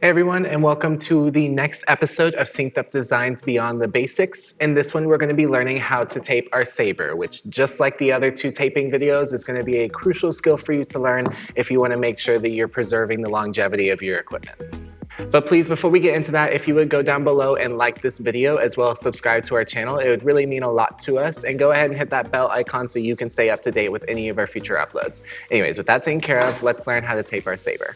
Hey everyone, and welcome to the next episode of Synced Up Designs Beyond the Basics. In this one, we're going to be learning how to tape our Sabre, which just like the other two taping videos, is going to be a crucial skill for you to learn if you want to make sure that you're preserving the longevity of your equipment. But please, before we get into that, if you would go down below and like this video as well as subscribe to our channel, it would really mean a lot to us. And go ahead and hit that bell icon so you can stay up to date with any of our future uploads. Anyways, with that taken care of, let's learn how to tape our Sabre.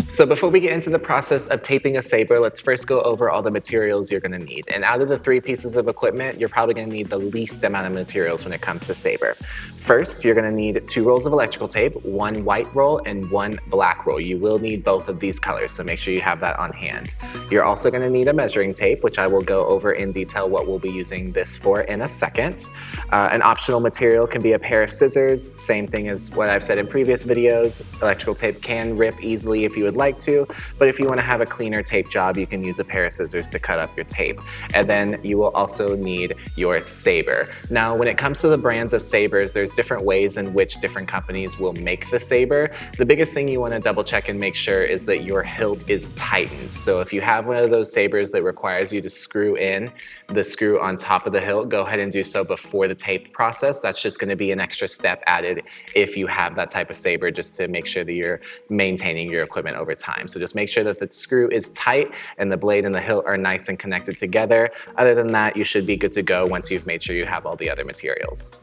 So before we get into the process of taping a Sabre, let's first go over all the materials you're gonna need. And out of the three pieces of equipment, you're probably gonna need the least amount of materials when it comes to Sabre. First, you're gonna need 2 rolls of electrical tape, 1 white roll and 1 black roll. You will need both of these colors, so make sure you have that on hand. You're also gonna need a measuring tape, which I will go over in detail what we'll be using this for in a second. An optional material can be a pair of scissors, same thing as what I've said in previous videos. Electrical tape can rip easily if you would like to, but if you want to have a cleaner tape job, you can use a pair of scissors to cut up your tape. And then you will also need your Sabre. Now, when it comes to the brands of Sabres, there's different ways in which different companies will make the Sabre. The biggest thing you want to double check and make sure is that your hilt is tightened. So if you have one of those Sabres that requires you to screw in the screw on top of the hilt, go ahead and do so before the tape process. That's just going to be an extra step added if you have that type of Sabre, just to make sure that you're maintaining your equipment over time. So just make sure that the screw is tight and the blade and the hilt are nice and connected together. Other than that, you should be good to go once you've made sure you have all the other materials.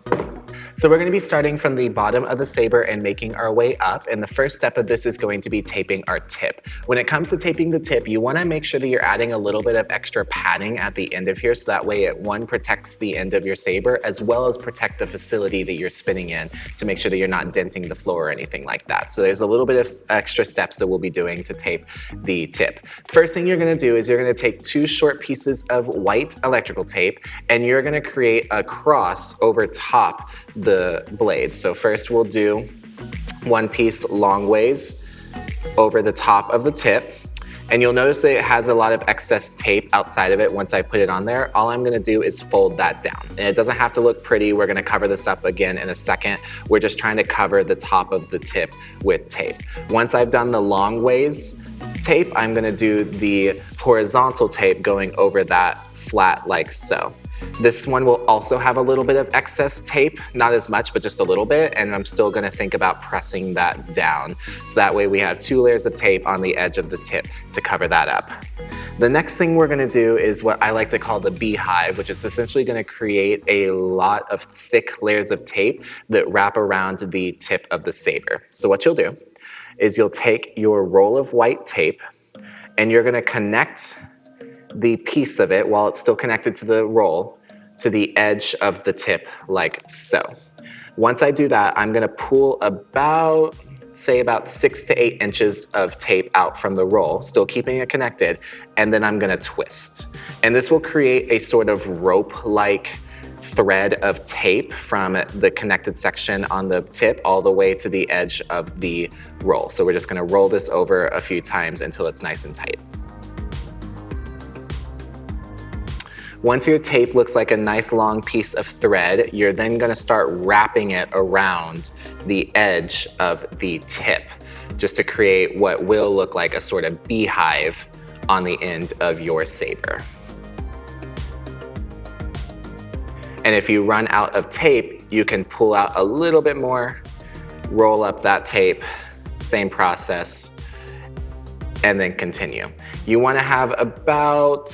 So we're going to be starting from the bottom of the Sabre and making our way up. And the first step of this is going to be taping our tip. When it comes to taping the tip, you want to make sure that you're adding a little bit of extra padding at the end of here. So that way it protects the end of your Sabre as well as protect the facility that you're spinning in to make sure that you're not denting the floor or anything like that. So there's a little bit of extra steps that we'll be doing to tape the tip. First thing you're going to do is you're going to take 2 short pieces of white electrical tape and you're going to create a cross over top the blade. So first we'll do 1 piece long ways over the top of the tip. And you'll notice that it has a lot of excess tape outside of it once I put it on there. All I'm gonna do is fold that down. And it doesn't have to look pretty. We're gonna cover this up again in a second. We're just trying to cover the top of the tip with tape. Once I've done the long ways tape, I'm gonna do the horizontal tape going over that flat like so. This one will also have a little bit of excess tape, not as much, but just a little bit, and I'm still gonna think about pressing that down. So that way we have 2 layers of tape on the edge of the tip to cover that up. The next thing we're gonna do is what I like to call the beehive, which is essentially gonna create a lot of thick layers of tape that wrap around the tip of the Sabre. So what you'll do is you'll take your roll of white tape and you're gonna connect the piece of it while it's still connected to the roll to the edge of the tip like so. Once I do that, I'm gonna pull about 6 to 8 inches of tape out from the roll, still keeping it connected, and then I'm gonna twist. And this will create a sort of rope-like thread of tape from the connected section on the tip all the way to the edge of the roll. So we're just gonna roll this over a few times until it's nice and tight. Once your tape looks like a nice long piece of thread, you're then gonna start wrapping it around the edge of the tip, just to create what will look like a sort of beehive on the end of your Sabre. And if you run out of tape, you can pull out a little bit more, roll up that tape, same process, and then continue. You wanna have about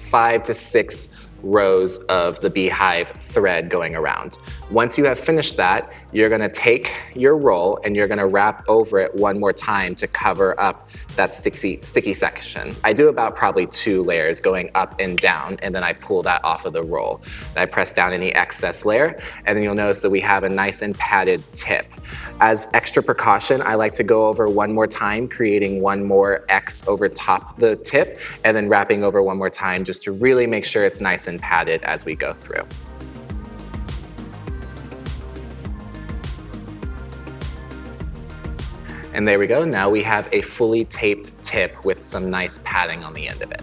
5 to 6 rows of the beehive thread going around. Once you have finished that, you're gonna take your roll and you're gonna wrap over it one more time to cover up that sticky section. I do about probably 2 layers going up and down, and then I pull that off of the roll. I press down any excess layer, and then you'll notice that we have a nice and padded tip. As extra precaution, I like to go over one more time, creating one more X over top the tip, and then wrapping over one more time just to really make sure it's nice and padded as we go through. And there we go. Now we have a fully taped tip with some nice padding on the end of it.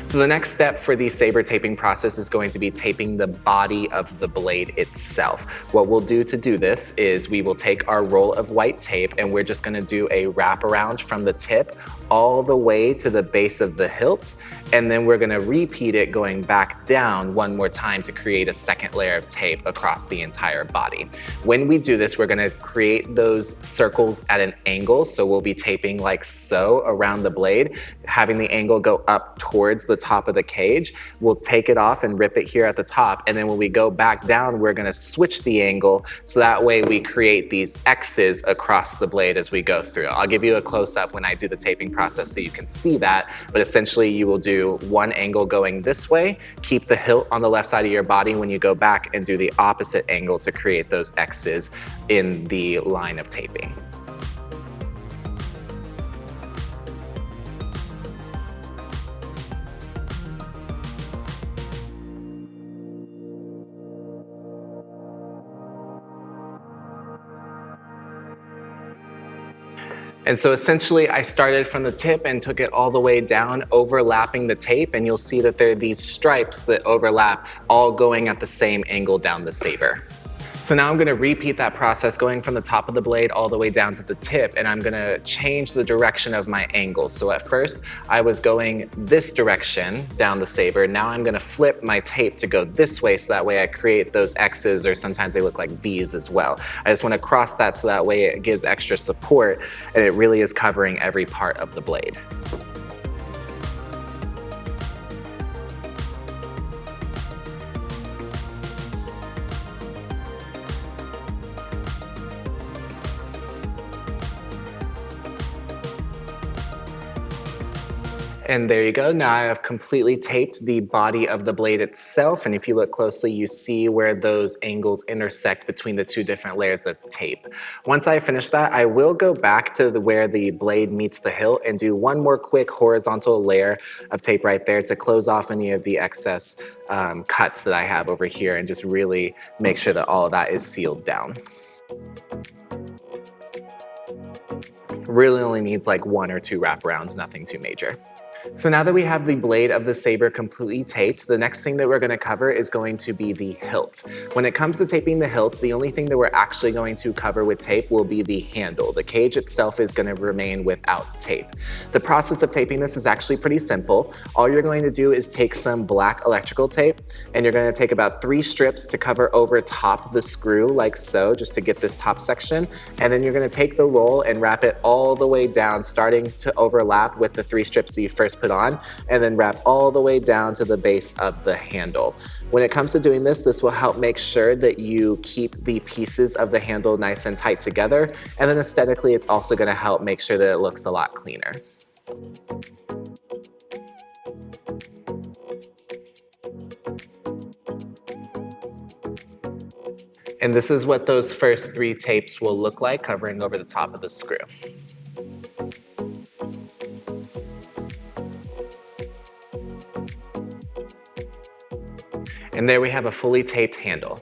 So So the next step for the saber taping process is going to be taping the body of the blade itself. What we'll do to do this is we will take our roll of white tape and we're just gonna do a wraparound from the tip all the way to the base of the hilt, and then we're gonna repeat it going back down one more time to create a second layer of tape across the entire body. When we do this, we're gonna create those circles at an angle, so we'll be taping like so around the blade, having the angle go up towards the top of the cage. We'll take it off and rip it here at the top, and then when we go back down, we're gonna switch the angle, so that way we create these X's across the blade as we go through. I'll give you a close-up when I do the taping process so you can see that, but essentially you will do one angle going this way, keep the hilt on the left side of your body when you go back, and do the opposite angle to create those X's in the line of taping. And so essentially I started from the tip and took it all the way down, overlapping the tape, and you'll see that there are these stripes that overlap, all going at the same angle down the saber. So now I'm gonna repeat that process going from the top of the blade all the way down to the tip, and I'm gonna change the direction of my angle. So at first I was going this direction down the saber. Now I'm gonna flip my tape to go this way, so that way I create those X's, or sometimes they look like V's as well. I just wanna cross that so that way it gives extra support and it really is covering every part of the blade. And there you go. Now I have completely taped the body of the blade itself. And if you look closely, you see where those angles intersect between the two different layers of tape. Once I finish that, I will go back to where the blade meets the hilt and do one more quick horizontal layer of tape right there to close off any of the excess cuts that I have over here, and just really make sure that all of that is sealed down. Really only needs like 1 or 2 wraparounds, nothing too major. So now that we have the blade of the saber completely taped, the next thing that we're gonna cover is going to be the hilt. When it comes to taping the hilt, the only thing that we're actually going to cover with tape will be the handle. The cage itself is gonna remain without tape. The process of taping this is actually pretty simple. All you're going to do is take some black electrical tape, and you're gonna take about 3 strips to cover over top the screw like so, just to get this top section. And then you're gonna take the roll and wrap it all the way down, starting to overlap with the 3 strips that you first put on, and then wrap all the way down to the base of the handle. When it comes to doing this, this will help make sure that you keep the pieces of the handle nice and tight together, and then aesthetically it's also going to help make sure that it looks a lot cleaner. And this is what those first 3 tapes will look like, covering over the top of the screw. And there we have a fully taped handle.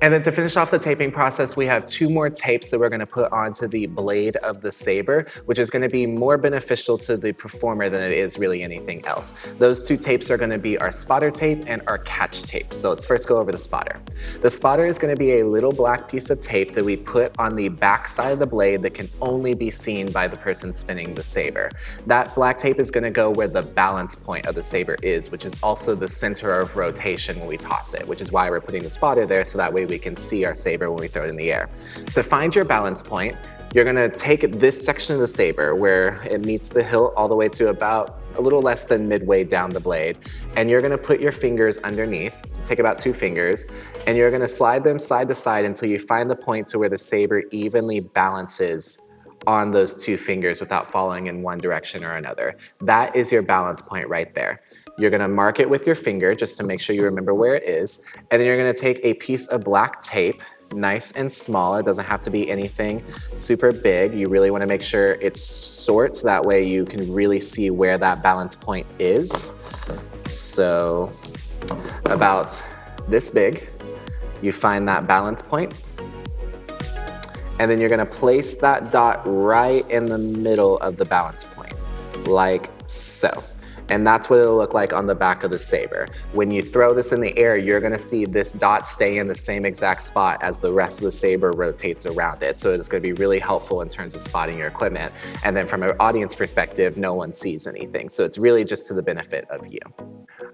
And then to finish off the taping process, we have 2 more tapes that we're gonna put onto the blade of the saber, which is gonna be more beneficial to the performer than it is really anything else. Those 2 tapes are gonna be our spotter tape and our catch tape. So let's first go over the spotter. The spotter is gonna be a little black piece of tape that we put on the back side of the blade that can only be seen by the person spinning the saber. That black tape is gonna go where the balance point of the saber is, which is also the center of rotation when we toss it, which is why we're putting the spotter there, so that way we can see our saber when we throw it in the air. To find your balance point, you're gonna take this section of the saber where it meets the hilt all the way to about a little less than midway down the blade, and you're gonna put your fingers underneath, take about 2 fingers, and you're gonna slide them side to side until you find the point to where the saber evenly balances on those 2 fingers without falling in one direction or another. That is your balance point right there. You're gonna mark it with your finger just to make sure you remember where it is, and then you're gonna take a piece of black tape, nice and small. It doesn't have to be anything super big. You really wanna make sure it's short, so that way you can really see where that balance point is. So about this big, you find that balance point, and then you're gonna place that dot right in the middle of the balance point, like so. And that's what it'll look like on the back of the saber. When you throw this in the air, you're gonna see this dot stay in the same exact spot as the rest of the saber rotates around it. So it's gonna be really helpful in terms of spotting your equipment. And then from an audience perspective, no one sees anything. So it's really just to the benefit of you.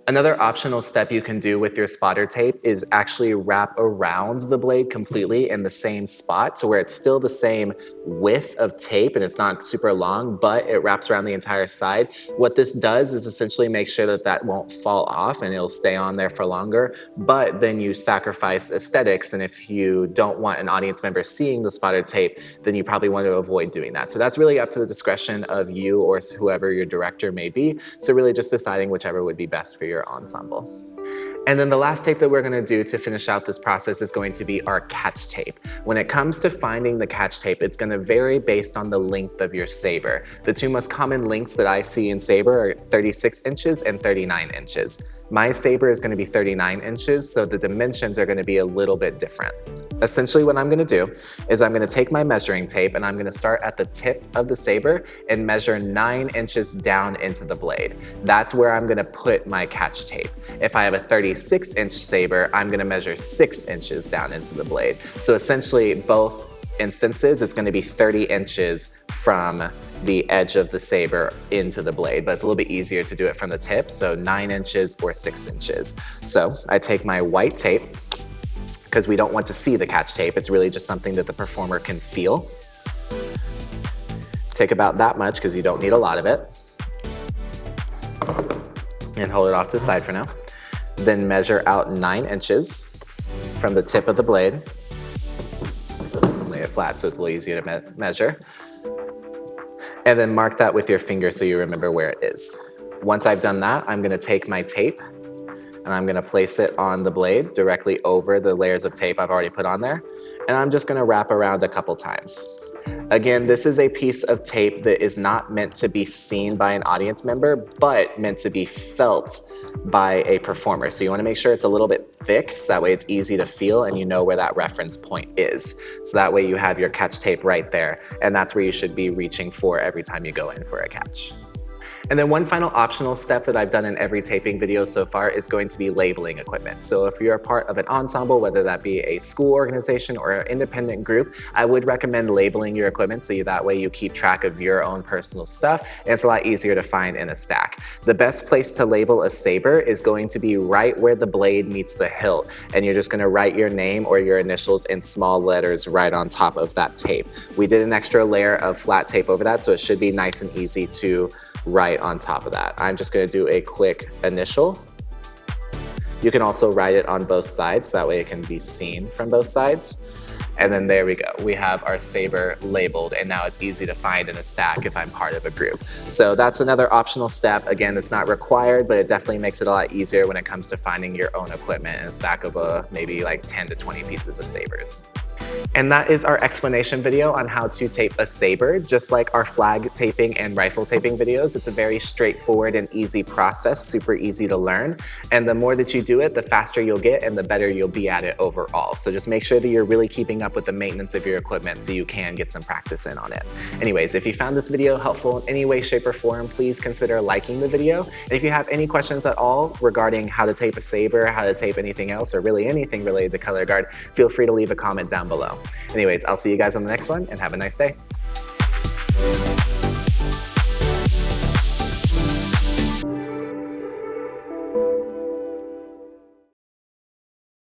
Another optional step you can do with your spotter tape is actually wrap around the blade completely in the same spot, so where it's still the same width of tape and it's not super long, but it wraps around the entire side. What this does is essentially make sure that that won't fall off and it'll stay on there for longer, but then you sacrifice aesthetics, and if you don't want an audience member seeing the spotter tape, then you probably want to avoid doing that. So that's really up to the discretion of you or whoever your director may be. So really just deciding whichever would be best for your ensemble. And then the last tape that we're gonna do to finish out this process is going to be our catch tape. When it comes to finding the catch tape, it's gonna vary based on the length of your saber. The two most common lengths that I see in saber are 36 inches and 39 inches. My saber is gonna be 39 inches, so the dimensions are gonna be a little bit different. Essentially what I'm gonna do is I'm gonna take my measuring tape and I'm gonna start at the tip of the saber and measure 9 inches down into the blade. That's where I'm gonna put my catch tape. If I have a 36-inch saber, I'm gonna measure 6 inches down into the blade. So essentially both instances, it's gonna be 30 inches from the edge of the saber into the blade, but it's a little bit easier to do it from the tip, so 9 inches or 6 inches. So I take my white tape, because we don't want to see the catch tape. It's really just something that the performer can feel. Take about that much, because you don't need a lot of it. And hold it off to the side for now. Then measure out 9 inches from the tip of the blade. Lay it flat so it's a little easier to measure. And then mark that with your finger so you remember where it is. Once I've done that, I'm gonna take my tape and I'm gonna place it on the blade directly over the layers of tape I've already put on there. And I'm just gonna wrap around a couple times. Again, this is a piece of tape that is not meant to be seen by an audience member, but meant to be felt by a performer. So you wanna make sure it's a little bit thick, so that way it's easy to feel and you know where that reference point is. So that way you have your catch tape right there, and that's where you should be reaching for every time you go in for a catch. And then one final optional step that I've done in every taping video so far is going to be labeling equipment. So if you're a part of an ensemble, whether that be a school organization or an independent group, I would recommend labeling your equipment so that way you keep track of your own personal stuff, and it's a lot easier to find in a stack. The best place to label a saber is going to be right where the blade meets the hilt, and you're just gonna write your name or your initials in small letters right on top of that tape. We did an extra layer of flat tape over that, so it should be nice and easy to write on top of that. I'm just gonna do a quick initial. You can also write it on both sides, so that way it can be seen from both sides. And then there we go. We have our saber labeled, and now it's easy to find in a stack if I'm part of a group. So that's another optional step. Again, it's not required, but it definitely makes it a lot easier when it comes to finding your own equipment in a stack of maybe like 10 to 20 pieces of sabers. And that is our explanation video on how to tape a saber. Just like our flag taping and rifle taping videos, it's a very straightforward and easy process, super easy to learn. And the more that you do it, the faster you'll get and the better you'll be at it overall. So just make sure that you're really keeping up with the maintenance of your equipment so you can get some practice in on it. Anyways, if you found this video helpful in any way, shape, or form, please consider liking the video. And if you have any questions at all regarding how to tape a saber, how to tape anything else, or really anything related to color guard, feel free to leave a comment down below. Anyways, I'll see you guys on the next one, and have a nice day.